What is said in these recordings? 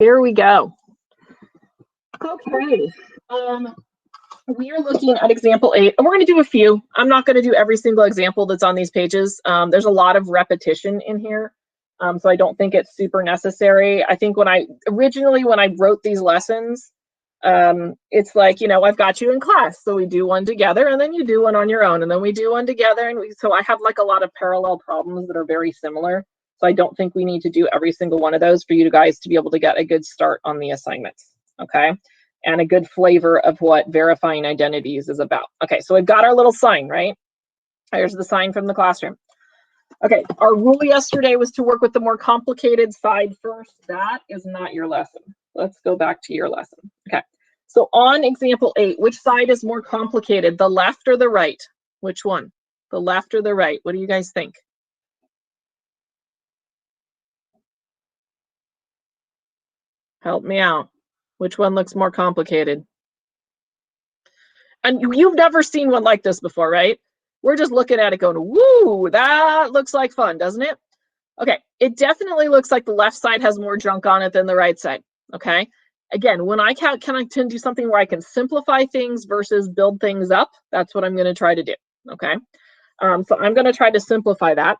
Here we go. Okay. We are looking at example 8, and we're going to do a few. I'm not going to do every single example that's on these pages. There's a lot of repetition in here, so I don't think it's super necessary. I think when I wrote these lessons, it's like, you know, I've got you in class, so we do one together, and then you do one on your own, and then we do one together, and so I have like a lot of parallel problems that are very similar. So I don't think we need to do every single one of those for you guys to be able to get a good start on the assignments, okay? And a good flavor of what verifying identities is about. Okay, so we've got our little sign, right? Here's the sign from the classroom. Okay, our rule yesterday was to work with the more complicated side first. That is not your lesson. Let's go back to your lesson. Okay, so on example 8, which side is more complicated, the left or the right? Which one? The left or the right? What do you guys think? Help me out. Which one looks more complicated? And you've never seen one like this before, right? We're just looking at it going, woo, that looks like fun, doesn't it? Okay, it definitely looks like the left side has more junk on it than the right side, okay? Again, when I can do something where I can simplify things versus build things up, that's what I'm gonna try to do, okay? So I'm gonna try to simplify that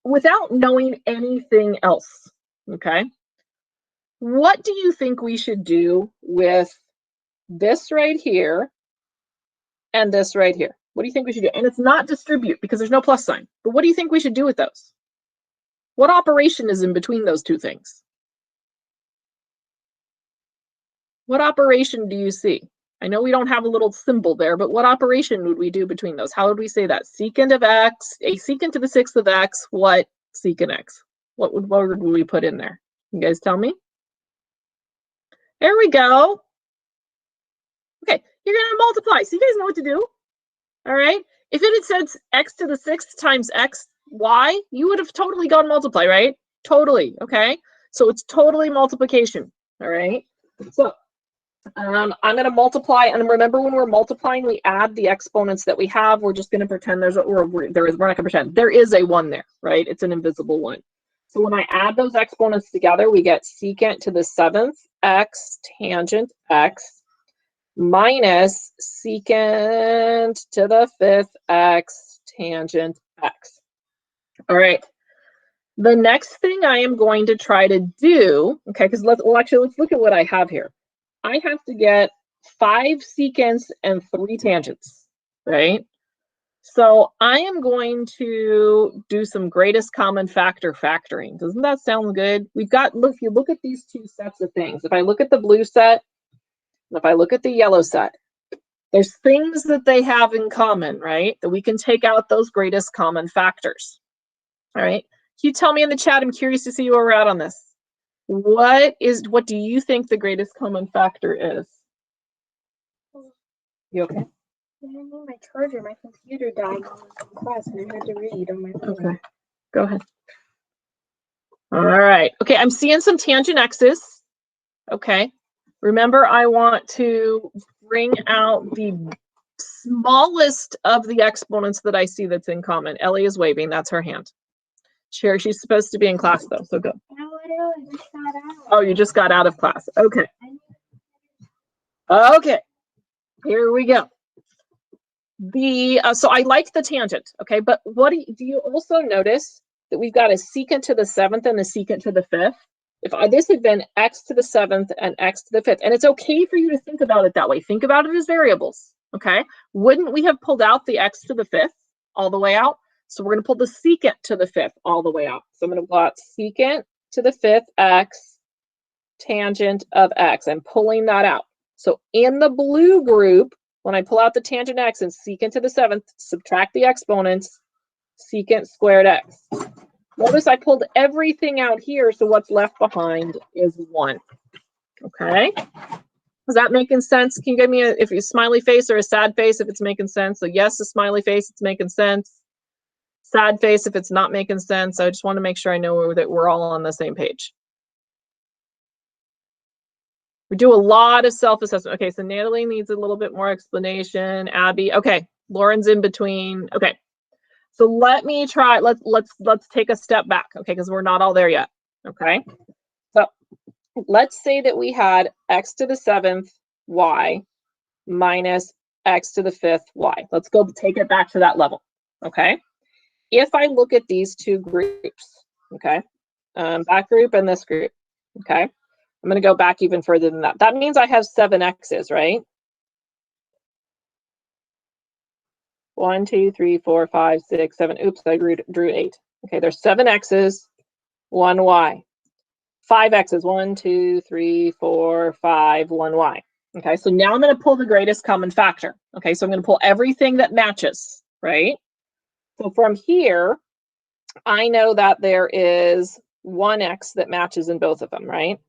without knowing anything else, okay? What do you think we should do with this right here and this right here? What do you think we should do? And it's not distribute because there's no plus sign, but what do you think we should do with those? What operation is in between those two things? What operation do you see? I know we don't have a little symbol there, but what operation would we do between those? How would we say that? Secant of x, a secant to the 6th of x, what secant x? What would we put in there? You guys tell me? There we go. Okay, you're going to multiply. So you guys know what to do. All right. If it had said x to the 6th times x, y, you would have totally gone multiply, right? Totally. Okay. So it's totally multiplication. All right. So I'm going to multiply. And remember, when we're multiplying, we add the exponents that we have. We're just going to pretend we're not going to pretend. There is a 1 there, right? It's an invisible 1. So when I add those exponents together, we get secant to the 7th x tangent x minus secant to the 5th x tangent x. All right. The next thing I am going to try to do, okay, because let's look at what I have here. I have to get 5 secants and 3 tangents, right? So I am going to do some greatest common factor factoring. Doesn't that sound good? We've got, look, if you look at these two sets of things, if I look at the blue set, and if I look at the yellow set, there's things that they have in common, right? That we can take out those greatest common factors. All right. Can you tell me in the chat? I'm curious to see where we're at on this. What do you think the greatest common factor is? You okay? I need my charger. My computer died in class and I had to read on my phone. Okay, go ahead. All right. Okay, I'm seeing some tangent x's. Okay. Remember, I want to bring out the smallest of the exponents that I see that's in common. Ellie is waving. That's her hand. Sherry, she's supposed to be in class, though, so go. No, I just got out. Oh, you just got out of class. Okay. Okay. Here we go. So I like the tangent, okay, but what do you also notice that we've got a secant to the 7th and a secant to the 5th? If this had been x to the 7th and x to the 5th, and it's okay for you to think about it that way. Think about it as variables, okay? Wouldn't we have pulled out the x to the 5th all the way out? So we're going to pull the secant to the 5th all the way out. So I'm going to plot secant to the 5th x tangent of x. I'm pulling that out. So in the blue group, when I pull out the tangent x and secant to the 7th, subtract the exponents, secant squared x. Notice I pulled everything out here, so what's left behind is 1. Okay? Is that making sense? Can you give me a smiley face or a sad face if it's making sense? So yes, a smiley face, it's making sense. Sad face if it's not making sense. I just want to make sure I know that we're all on the same page. We do a lot of self-assessment. Okay, so Natalie needs a little bit more explanation. Abby, okay, Lauren's in between. Okay, so let me try. Let's take a step back. Okay, because we're not all there yet. Okay, so let's say that we had x to the 7th y minus x to the 5th y. Let's go take it back to that level, okay? If I look at these two groups, okay, that group and this group, okay, I'm going to go back even further than that. That means I have 7 x's, right? 1, 2, 3, 4, 5, 6, 7. Oops, I drew 8. Okay, there's 7 x's, 1 y. 5 x's, 1, 2, 3, 4, 5, 1 y. Okay, so now I'm going to pull the greatest common factor. Okay, so I'm going to pull everything that matches, right? So from here, I know that there is 1 x that matches in both of them, right?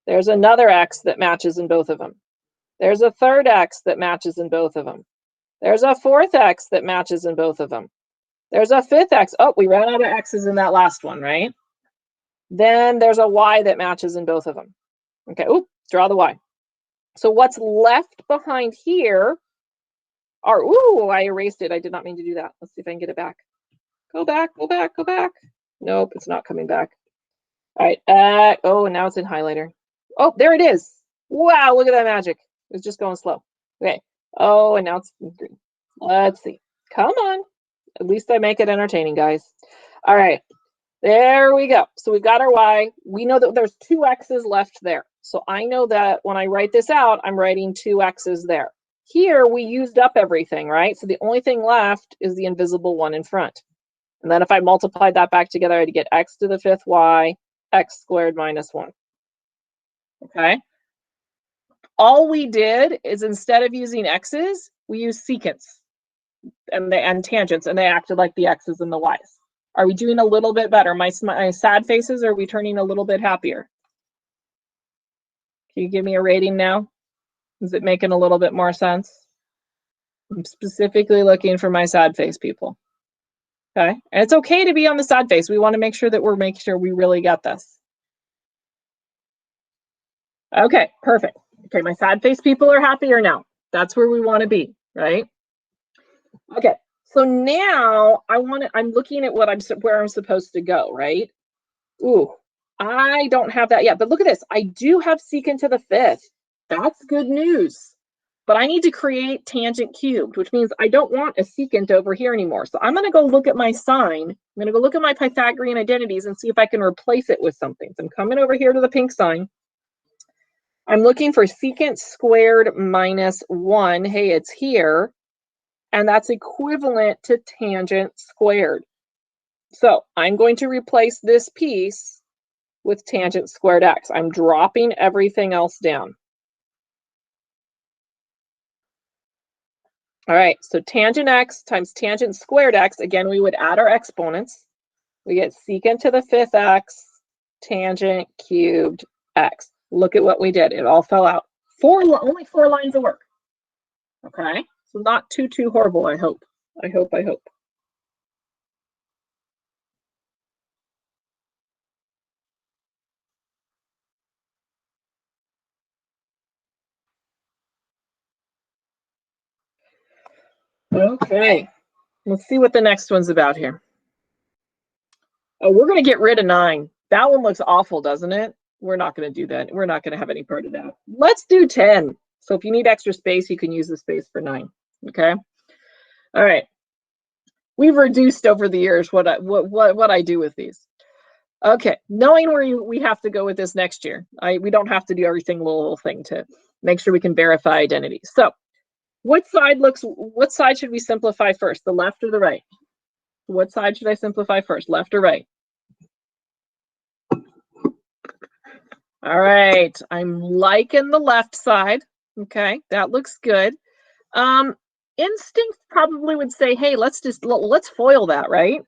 There's another x that matches in both of them. There's a third x that matches in both of them. There's a fourth x that matches in both of them. There's a fifth x. Oh, we ran out of x's in that last one, right? Then there's a y that matches in both of them. Okay, oop, draw the y. So what's left behind here are, ooh, I erased it. I did not mean to do that. Let's see if I can get it back. Go back, go back, go back. Nope, it's not coming back. All right, oh, now it's in highlighter. Oh, there it is. Wow, look at that magic. It's just going slow. Okay, oh, and now it's green. Let's see. Come on. At least I make it entertaining, guys. All right, there we go. So we've got our y. We know that there's 2 x's left there. So I know that when I write this out, I'm writing 2 x's there. Here, we used up everything, right? So the only thing left is the invisible one in front. And then if I multiplied that back together, I'd get x to the 5th y, x squared minus 1. Okay? All we did is instead of using x's, we used secants and tangents, and they acted like the x's and the y's. Are we doing a little bit better? My sad faces, are we turning a little bit happier? Can you give me a rating now? Is it making a little bit more sense? I'm specifically looking for my sad face people. Okay, and it's okay to be on the sad face. We want to make sure that we're making sure we really get this. Okay, perfect. Okay, my sad face people are happier now. That's where we want to be, right? Okay, so now I'm looking at where I'm supposed to go, right? Ooh, I don't have that yet, but look at this. I do have secant to the 5th. That's good news. But I need to create tangent cubed, which means I don't want a secant over here anymore. So I'm going to go look at my sign. I'm going to go look at my Pythagorean identities and see if I can replace it with something. So I'm coming over here to the pink sign. I'm looking for secant squared minus 1. Hey, it's here. And that's equivalent to tangent squared. So I'm going to replace this piece with tangent squared x. I'm dropping everything else down. All right, so tangent x times tangent squared x, again, we would add our exponents. We get secant to the 5th x, tangent cubed x. Look at what we did. It all fell out. Only 4 lines of work. Okay, so not too horrible, I hope. I hope. Okay, let's see what the next one's about here. Oh, we're going to get rid of 9. That one looks awful, doesn't it? We're not going to do that. We're not going to have any part of that. Let's do 10. So if you need extra space, you can use the space for 9. Okay. All right. We've reduced over the years what I do with these. Okay. Knowing where we have to go with this next year, we don't have to do every single little thing to make sure we can verify identity. So what side should we simplify first? The left or the right? What side should I simplify first, left or right? All right, I'm liking the left side. Okay, that looks good. Instinct probably would say, hey, let's FOIL that, right?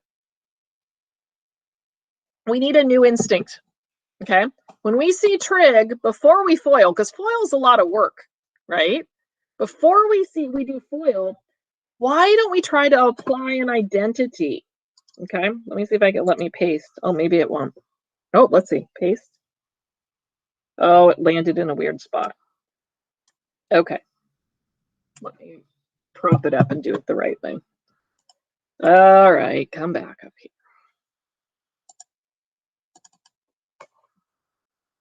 We need a new instinct. Okay, when we see trig, before we FOIL, because FOIL is a lot of work, right? Before we do FOIL, why don't we try to apply an identity? Okay, let me see if I can let me paste. Oh, maybe it won't. Oh, let's see, paste. Oh, it landed in a weird spot. Okay. Let me prop it up and do it the right way. All right, come back up here.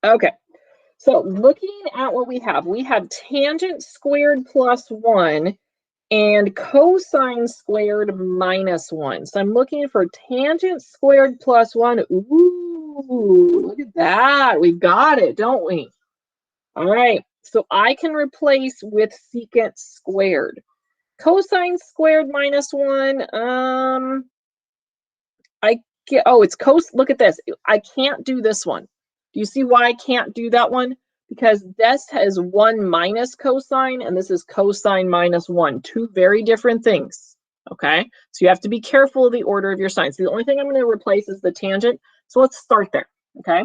Okay. So looking at what we have tangent squared plus 1 and cosine squared minus 1. So I'm looking for tangent squared plus 1. Ooh, look at that. We've got it, don't we? All right, so I can replace with secant squared. Cosine squared minus 1, it's look at this. I can't do this one. Do you see why I can't do that one? Because this has 1 minus cosine, and this is cosine minus 1. Two very different things, okay? So you have to be careful of the order of your signs. The only thing I'm going to replace is the tangent. So let's start there, okay?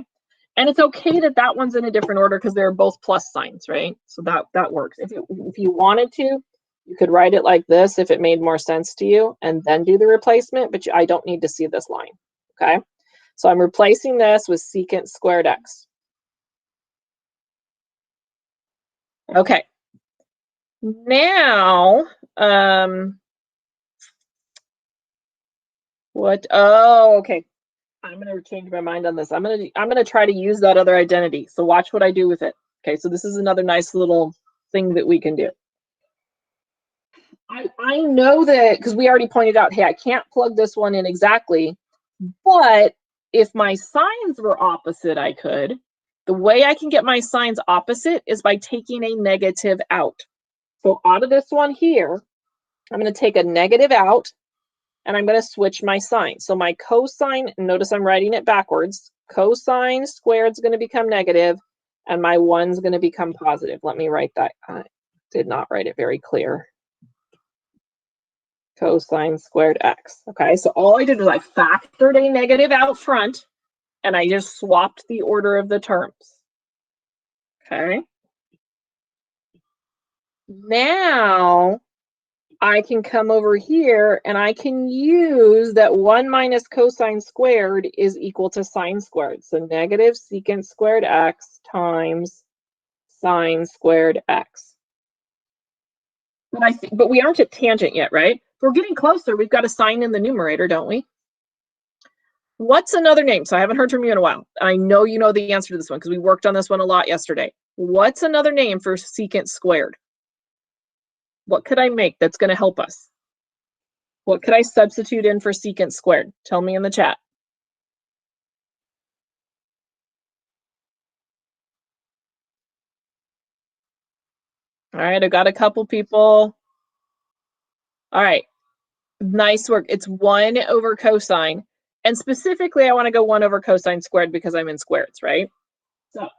And it's okay that that one's in a different order because they're both plus signs, right? So that works. If you wanted to, you could write it like this if it made more sense to you, and then do the replacement, but I don't need to see this line, okay? So I'm replacing this with secant squared x. Okay. Now, okay. I'm going to change my mind on this. I'm going to try to use that other identity. So watch what I do with it. Okay, so this is another nice little thing that we can do. I know that because we already pointed out, hey, I can't plug this one in exactly, but if my signs were opposite, I could. The way I can get my signs opposite is by taking a negative out. So out of this one here, I'm going to take a negative out, and I'm going to switch my sign. So my cosine, notice I'm writing it backwards, cosine squared is going to become negative, and my 1's going to become positive. Let me write that. I did not write it very clear. Cosine squared x. Okay, so all I did was I factored a negative out front, and I just swapped the order of the terms. Okay. Now I can come over here and I can use that 1 minus cosine squared is equal to sine squared. So negative secant squared x times sine squared x. But we aren't at tangent yet, right? We're getting closer. We've got a sign in the numerator, don't we? What's another name? So I haven't heard from you in a while. I know you know the answer to this one because we worked on this one a lot yesterday. What's another name for secant squared? What could I make that's going to help us? What could I substitute in for secant squared? Tell me in the chat. All right, I've got a couple people. All right, nice work. It's 1 over cosine. And specifically, I want to go 1 over cosine squared because I'm in squares, right? So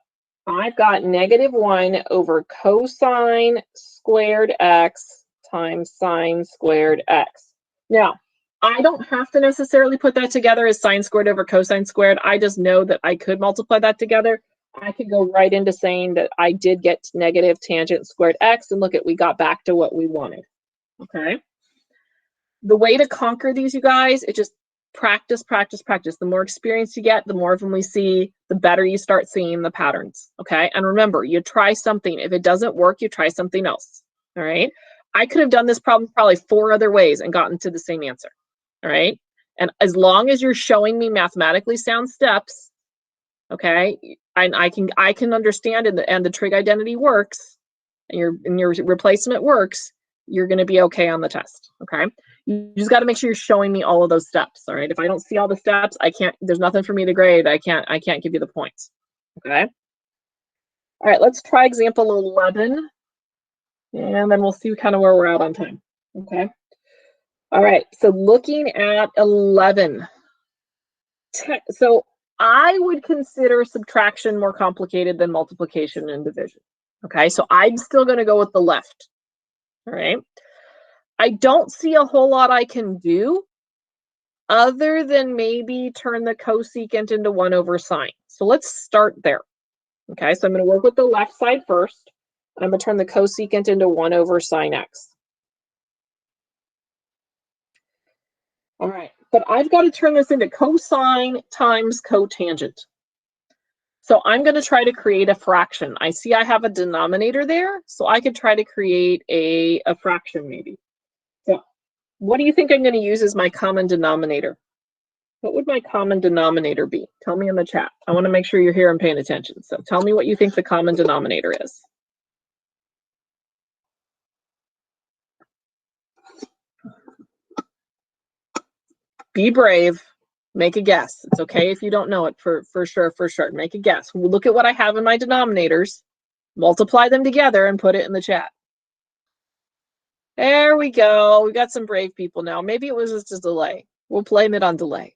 I've got negative 1 over cosine squared x times sine squared x. Now, I don't have to necessarily put that together as sine squared over cosine squared. I just know that I could multiply that together. I could go right into saying that I did get negative tangent squared x, and look at, we got back to what we wanted. Okay. The way to conquer these, you guys, it's just practice, practice, practice. The more experience you get, the more of them we see, the better you start seeing the patterns. Okay. And remember, you try something. If it doesn't work, you try something else. All right. I could have done this problem probably 4 other ways and gotten to the same answer. All right. And as long as you're showing me mathematically sound steps, okay, and I can understand and the trig identity works, and your replacement works, you're going to be okay on the test. Okay. You just got to make sure you're showing me all of those steps. All right. If I don't see all the steps, I can't, there's nothing for me to grade. I can't give you the points. Okay. All right. Let's try example 11. And then we'll see kind of where we're at on time. Okay. All right. So looking at 11. So I would consider subtraction more complicated than multiplication and division. Okay. So I'm still going to go with the left. All right. I don't see a whole lot I can do other than maybe turn the cosecant into 1 over sine. So let's start there. Okay, so I'm going to work with the left side first. I'm going to turn the cosecant into 1 over sine x. All right, but I've got to turn this into cosine times cotangent. So I'm going to try to create a fraction. I see I have a denominator there, so I could try to create a fraction maybe. So what do you think I'm going to use as my common denominator? What would my common denominator be? Tell me in the chat. I want to make sure you're here and paying attention. So tell me what you think the common denominator is. Be brave. Make a guess. It's okay if you don't know it for sure. Make a guess. Look at what I have in my denominators. Multiply them together and put it in the chat. There we go. We got some brave people now. Maybe it was just a delay. We'll blame it on delay.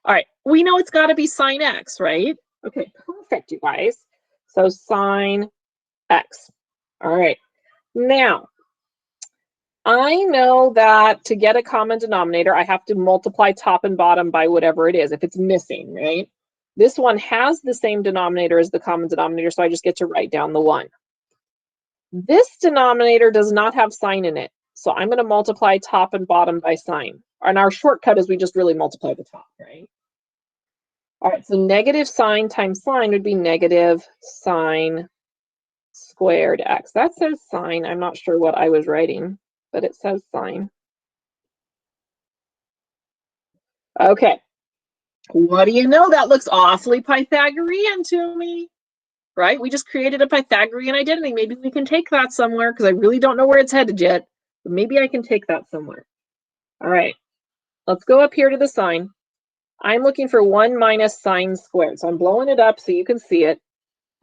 All right. We know it's got to be sine x, right? Okay, perfect, you guys. So sine x. All right. Now, I know that to get a common denominator, I have to multiply top and bottom by whatever it is, if it's missing, right? This one has the same denominator as the common denominator, so I just get to write down the 1. This denominator does not have sine in it, so I'm going to multiply top and bottom by sine. And our shortcut is we just really multiply the top, right? All right, so negative sine times sine would be negative sine squared x. That says sine. I'm not sure what I was writing, but it says sine. Okay. What do you know? That looks awfully Pythagorean to me, right? We just created a Pythagorean identity. Maybe we can take that somewhere because I really don't know where it's headed yet, but maybe I can take that somewhere. All right, let's go up here to the sine. I'm looking for 1 minus sine squared. So I'm blowing it up so you can see it.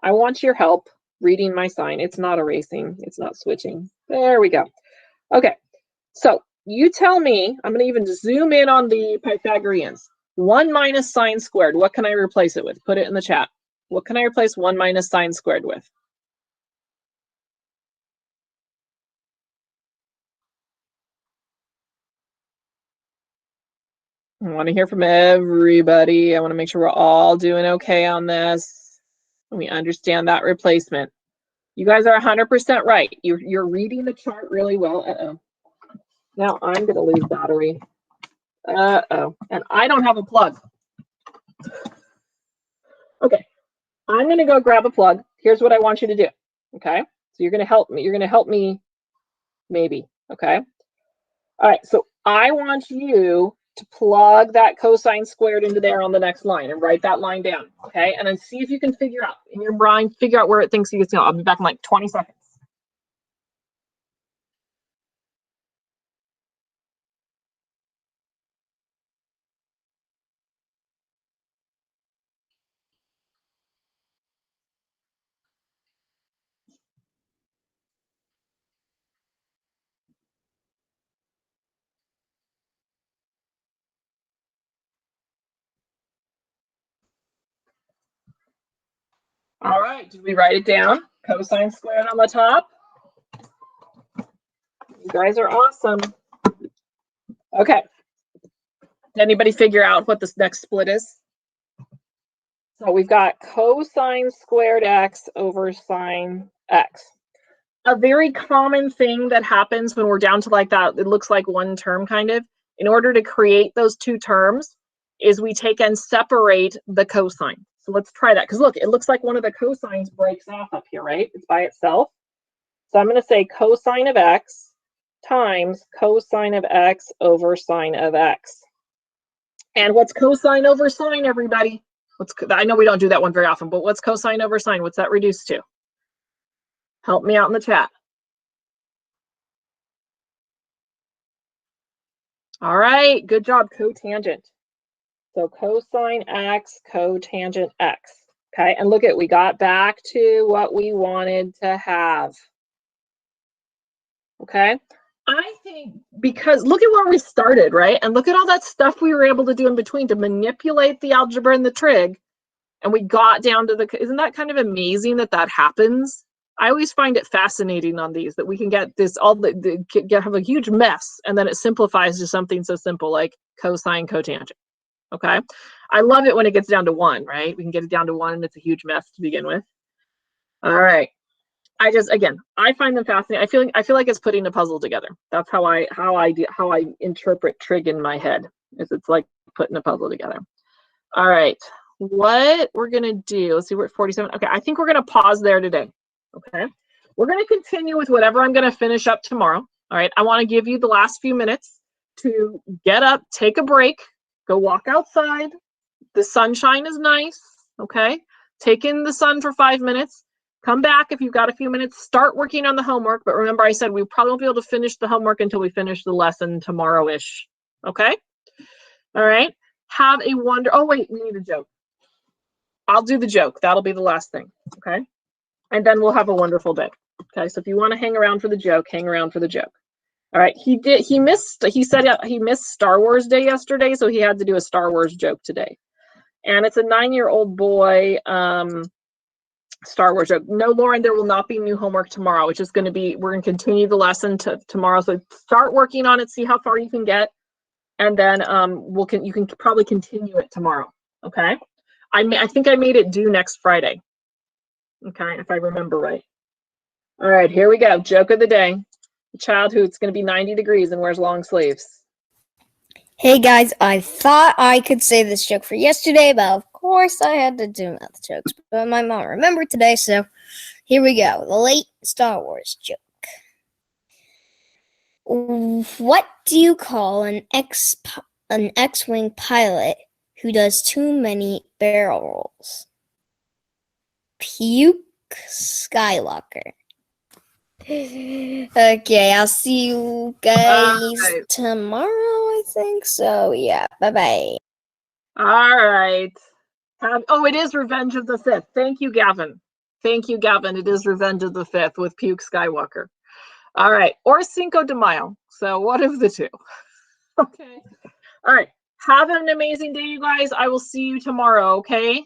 I want your help reading my sign. It's not erasing. It's not switching. There we go. Okay, so you tell me, I'm going to even zoom in on the Pythagoreans. 1 minus sine squared, what can I replace it with? Put it in the chat. What can I replace 1 minus sine squared with? I want to hear from everybody. I want to make sure we're all doing okay on this. We understand that replacement. You guys are 100% right. You're reading the chart really well. Uh-oh. Now I'm going to lose battery. Uh-oh. And I don't have a plug. Okay. I'm going to go grab a plug. Here's what I want you to do. Okay. So you're going to help me. You're going to help me maybe. Okay. All right. So I want you to plug that cosine squared into there on the next line and write that line down. Okay. And then see if you can figure out in your mind, figure out where it thinks it's going. I'll be back in like 20 seconds. All right, did we write it down? Cosine squared on the top. You guys are awesome. Okay. Did anybody figure out what this next split is? So we've got cosine squared x over sine x. A very common thing that happens when we're down to like that, it looks like one term kind of, in order to create those two terms, is we take and separate the cosine. So let's try that, because look, it looks like one of the cosines breaks off up here, right? It's by itself. So I'm going to say cosine of x times cosine of x over sine of x. And what's cosine over sine, everybody? I know we don't do that one very often, but what's cosine over sine? What's that reduced to? Help me out in the chat. All right, good job, cotangent. So cosine x, cotangent x. Okay, and look at, we got back to what we wanted to have. Okay, I think because look at where we started, right? And look at all that stuff we were able to do in between to manipulate the algebra and the trig. And we got down to the, isn't that kind of amazing that that happens? I always find it fascinating on these, that we can get this, have a huge mess, and then it simplifies to something so simple like cosine, cotangent. Okay. I love it when it gets down to 1, right? We can get it down to 1 and it's a huge mess to begin with. All right. Again, I find them fascinating. I feel like it's putting a puzzle together. That's how I interpret trig in my head. It's like putting a puzzle together. All right. What we're going to do, let's see, we're at 47. Okay. I think we're going to pause there today. Okay. We're going to continue with whatever I'm going to finish up tomorrow. All right. I want to give you the last few minutes to get up, take a break. Go walk outside. The sunshine is nice, okay? Take in the sun for 5 minutes. Come back if you've got a few minutes. Start working on the homework. But remember, I said we probably won't be able to finish the homework until we finish the lesson tomorrow-ish, okay? All right. Have a oh, wait, we need a joke. I'll do the joke. That'll be the last thing, okay? And then we'll have a wonderful day. Okay, so if you want to hang around for the joke, hang around for the joke. All right, he said he missed Star Wars Day yesterday, so he had to do a Star Wars joke today. And it's a 9-year-old boy Star Wars joke. No, Lauren, there will not be new homework tomorrow. It's just going to be, we're going to continue the lesson to tomorrow. So start working on it, see how far you can get. And then you can probably continue it tomorrow, okay? I think I made it due next Friday, okay, if I remember right. All right, here we go. Joke of the day. The child who's going to be 90 degrees and wears long sleeves. Hey guys, I thought I could say this joke for yesterday, but of course I had to do math jokes. But my mom remembered today, so here we go. The late Star Wars joke. What do you call an X-Wing pilot who does too many barrel rolls? Puke Skywalker. Okay, I'll see you guys tomorrow, I think. So, yeah, bye-bye. All right. Oh, it is Revenge of the Sith. Thank you, Gavin. Thank you, Gavin. It is Revenge of the Sith with Puke Skywalker. All right. Or Cinco de Mayo. So, one of the two. Okay. All right. Have an amazing day, you guys. I will see you tomorrow, okay?